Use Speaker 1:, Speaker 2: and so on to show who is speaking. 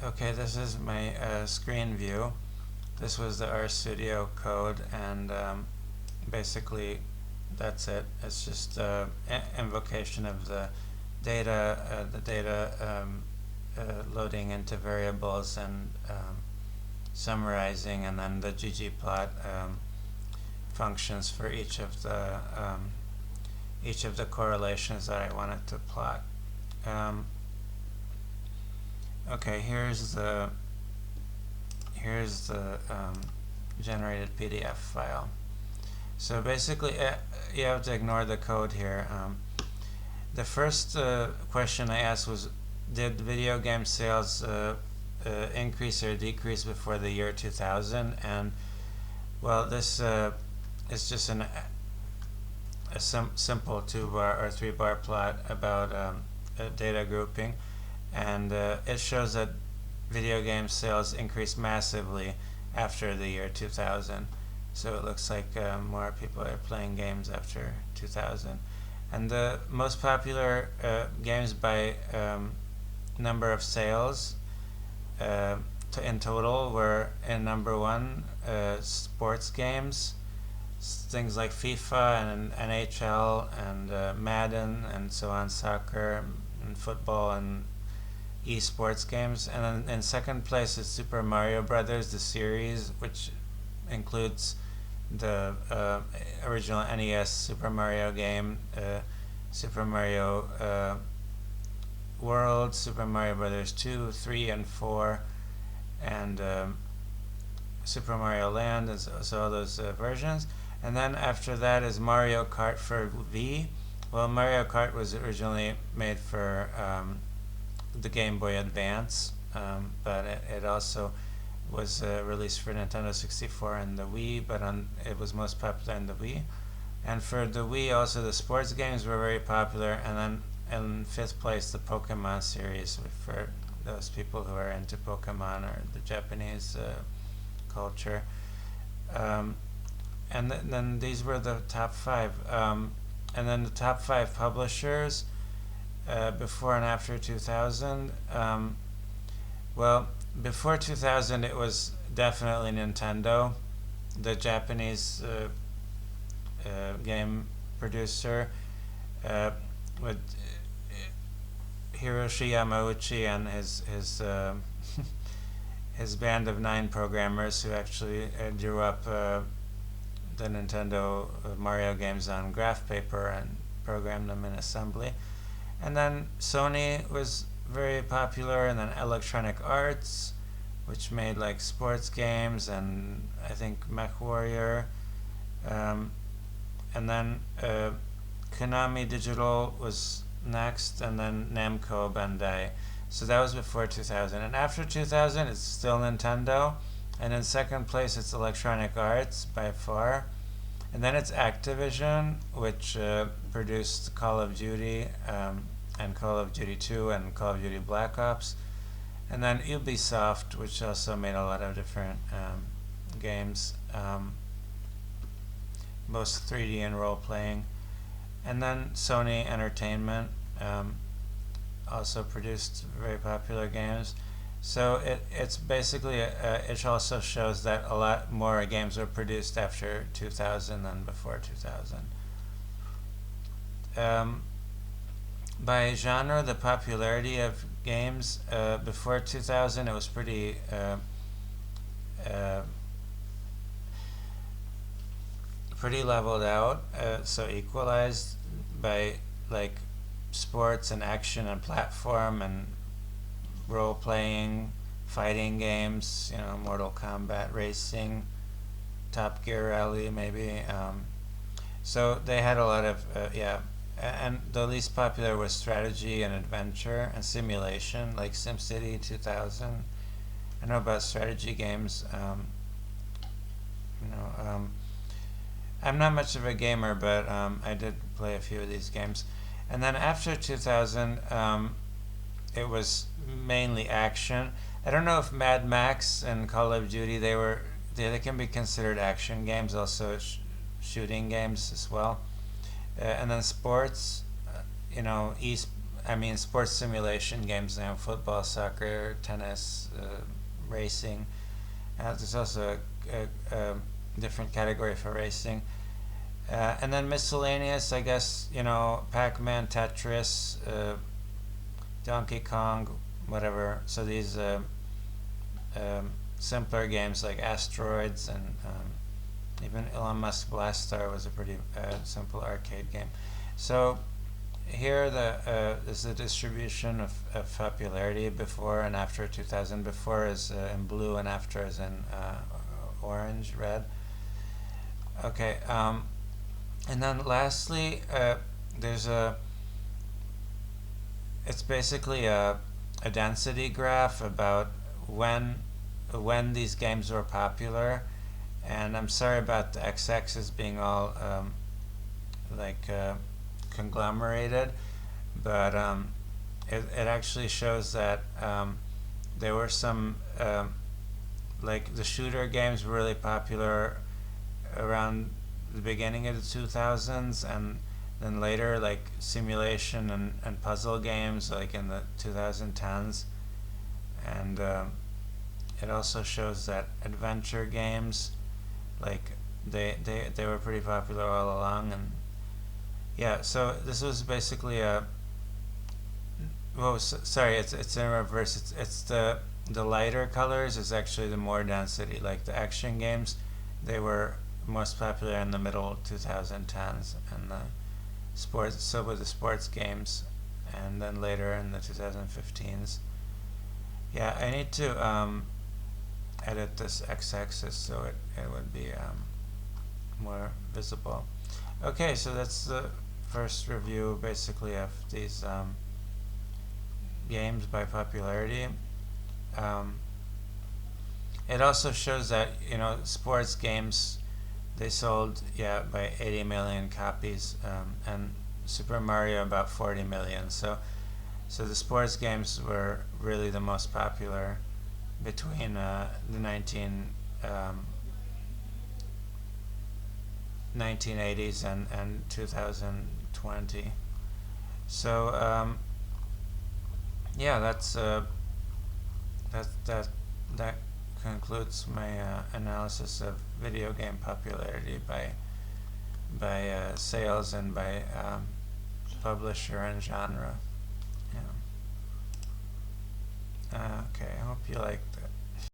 Speaker 1: Okay, this is my screen view. This was the RStudio code, and basically that's it. It's just invocation of the data loading into variables and summarizing, and then the ggplot functions for each of the correlations that I wanted to plot. Okay, here's the generated PDF file. So basically, you have to ignore the code here. The first question I asked was, did video game sales increase or decrease before the year 2000? And well, this is just a simple 2-bar or 3-bar plot about data grouping, and it shows that video game sales increased massively after the year 2000. So it looks like more people are playing games after 2000. And the most popular games by number of sales in total were in number one sports games, things like FIFA and NHL and Madden and so on, soccer and football and esports games. And then in second place is Super Mario Brothers, the series, which includes the original NES Super Mario game, Super Mario World, Super Mario Brothers 2, 3, and 4, and Super Mario Land, and so all those versions. And then after that is Mario Kart for Wii. Well, Mario Kart was originally made for the Game Boy Advance, but it also was released for Nintendo 64 and the Wii, but it was most popular in the Wii. And for the Wii, also the sports games were very popular. And then in fifth place, the Pokemon series, for those people who are into Pokemon or the Japanese culture. And then these were the top five. And then the top five publishers before and after 2000. Well, before 2000, it was definitely Nintendo, the Japanese game producer, with Hiroshi Yamauchi and his band of 9 programmers who actually drew up the Nintendo Mario games on graph paper and programmed them in assembly. And then Sony was very popular, and then Electronic Arts, which made like sports games and I think MechWarrior, and then Konami Digital was next, and then Namco Bandai. So that was before 2000. And after 2000, it's still Nintendo, and in second place it's Electronic Arts by far, and then it's Activision, which produced Call of Duty and Call of Duty 2 and Call of Duty Black Ops, and then Ubisoft, which also made a lot of different games, most 3D and role-playing. And then Sony Entertainment also produced very popular games. So it's basically, it also shows that a lot more games were produced after 2000 than before 2000. By genre, the popularity of games before 2000, it was pretty leveled out, so equalized by like sports and action and platform and role-playing, fighting games, Mortal Kombat, racing, Top Gear Rally maybe. So they had a lot of, and the least popular was strategy and adventure and simulation, like SimCity 2000. I know about strategy games. I'm not much of a gamer, but I did play a few of these games. And then after 2000, it was mainly action. I don't know if Mad Max and Call of Duty, they can be considered action games, also shooting games as well. And then sports, I mean sports simulation games now: football, soccer, tennis, racing. There's also a different category for racing. And then miscellaneous, I guess, Pac-Man, Tetris, Donkey Kong, whatever. So these simpler games like Asteroids and even Elon Musk Blast Star was a pretty simple arcade game. So here is the distribution of popularity before and after 2000. Before is in blue and after is in orange, red. Okay, and then lastly, it's basically a density graph about when these games were popular. And I'm sorry about the x-axis being all conglomerated, but it actually shows that there were some like the shooter games were really popular around the beginning of the 2000s, and then later like simulation and puzzle games like in the 2010s. And it also shows that adventure games, like they were pretty popular all along. And yeah, so this was basically a sorry, it's in reverse. It's the lighter colors is actually the more density. Like the action games, they were most popular in the middle 2010s, and the sports, so were the sports games, and then later in the 2015s. Yeah, I need to edit this x-axis so it would be more visible. Okay, so that's the first review basically of these games by popularity. It also shows that sports games, they sold by 80 million copies, and Super Mario about 40 million. So the sports games were really the most popular between the 1980s and 2020. So that concludes my analysis of video game popularity by sales and by publisher and genre. Yeah. Okay, I hope you like